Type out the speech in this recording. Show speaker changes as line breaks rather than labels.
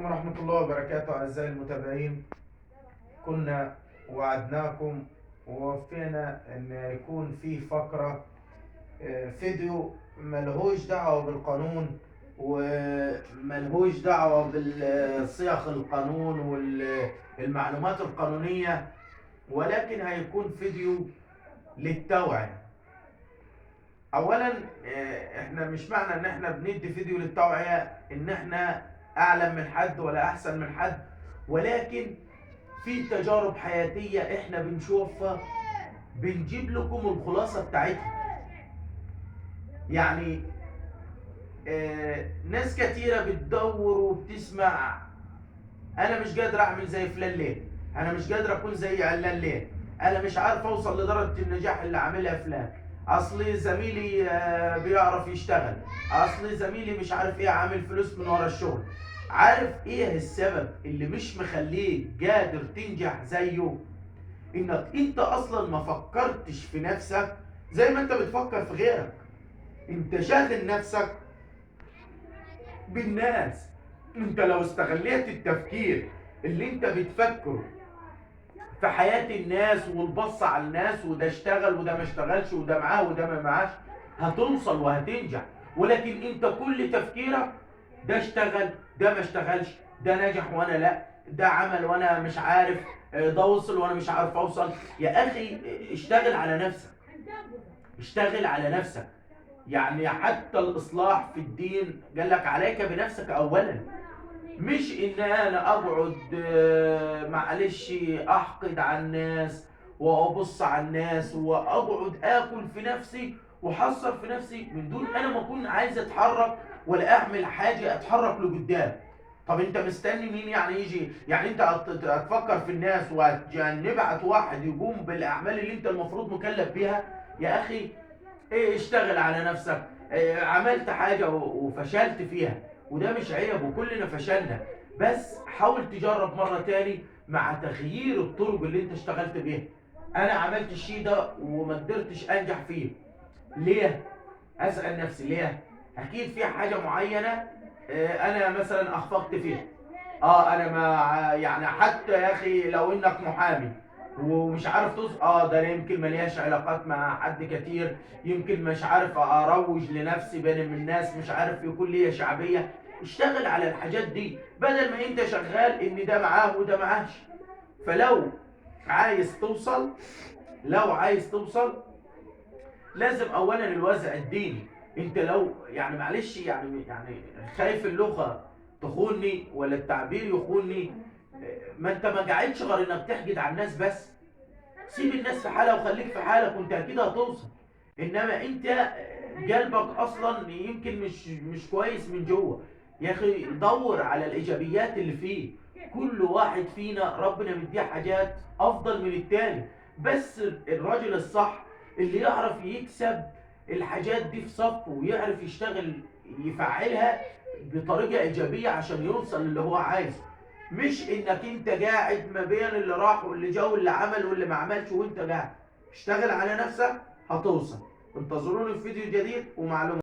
عليكم ورحمة الله وبركاته أعزائي المتابعين. كنا وعدناكم ووفينا إن يكون في فقرة فيديو ملهوش دعوة بالقانون وملهوش دعوة بالصيغ القانون والمعلومات القانونية، ولكن هيكون فيديو للتوعية. اولا احنا مش معنى ان احنا بندي فيديو للتوعية ان احنا اعلم من حد ولا احسن من حد، ولكن في تجارب حياتية احنا بنشوفها بنجيب لكم الخلاصة بتاعتها. يعني ناس كتيرة بتدور وبتسمع انا مش قادر اعمل زي فلان ليه، انا مش قادر اكون زي علان ليه، انا مش عارف اوصل لدرجة النجاح اللي عاملها فلان، اصلي زميلي بيعرف يشتغل، اصلي زميلي مش عارف ايه عامل فلوس من ورا الشغل. عارف ايه السبب اللي مش مخليك قادر تنجح زيه؟ انك انت اصلا ما فكرتش في نفسك زي ما انت بتفكر في غيرك. انت شاغل نفسك بالناس. انت لو استغليت التفكير اللي انت بتفكره في حياة الناس والبص على الناس، وده اشتغل وده ما اشتغلش وده معاه وده ما معاش، هتوصل وهتنجح. ولكن انت كل تفكيرك ده اشتغل ده ما اشتغلش، ده نجح وانا لا، ده عمل وانا مش عارف، ده وصل وانا مش عارف اوصل. يا اخي اشتغل على نفسك، اشتغل على نفسك. يعني حتى الإصلاح في الدين قال لك عليك بنفسك أولا، مش إن أنا أقعد معلش أحقد على الناس وأبص على الناس وأقعد آكل في نفسي وحصر في نفسي من دون أنا ما أكون عايز أتحرك ولا أعمل حاجة أتحرك لقدام. طب أنت مستني مين يعني يجي؟ يعني أنت هتفكر في الناس وهتبعت واحد يقوم بالأعمال اللي أنت المفروض مكلف بيها؟ يا أخي ايه، اشتغل على نفسك. إيه، عملت حاجة وفشلت فيها وده مش عيب وكلنا فشلنا، بس حاول تجرب مرة تاني مع تغيير الطرق اللي انت اشتغلت بيها. انا عملت الشيء ده وما قدرتش انجح فيه ليه؟ اسأل نفسي ليه؟ اكيد في حاجة معينة انا مثلا اخفقت فيها. انا ما يعني حتى يا اخي لو انك محامي ومش عارف ده انا يمكن ملياش علاقات مع حد كتير، يمكن مش عارف اروج لنفسي بين الناس، مش عارف يكون ليا شعبيه. اشتغل على الحاجات دي بدل ما انت شغال ان ده معاه وده معاش. فلو عايز توصل لو عايز توصل لازم اولا الوازع الديني. انت لو يعني معلش يعني خايف اللغه تخوني ولا التعبير يخوني، ما انت ما قاعدش غير انك تحقد على الناس بس. سيب الناس في حالها وخليك في حالك وانت اكيد هتوصل. انما انت قلبك اصلا يمكن مش كويس من جوه. يا اخي دور على الايجابيات اللي فيه. كل واحد فينا ربنا مديه حاجات افضل من التاني، بس الراجل الصح اللي يعرف يكسب الحاجات دي في صفه ويعرف يشتغل يفعلها بطريقة ايجابية عشان يوصل للي هو عايزه. مش انك انت قاعد ما بين اللي راح واللي جا واللي عمل واللي ما عملش وانت قاعد. اشتغل على نفسك هتوصل. انتظروني في فيديو جديد ومعلومات.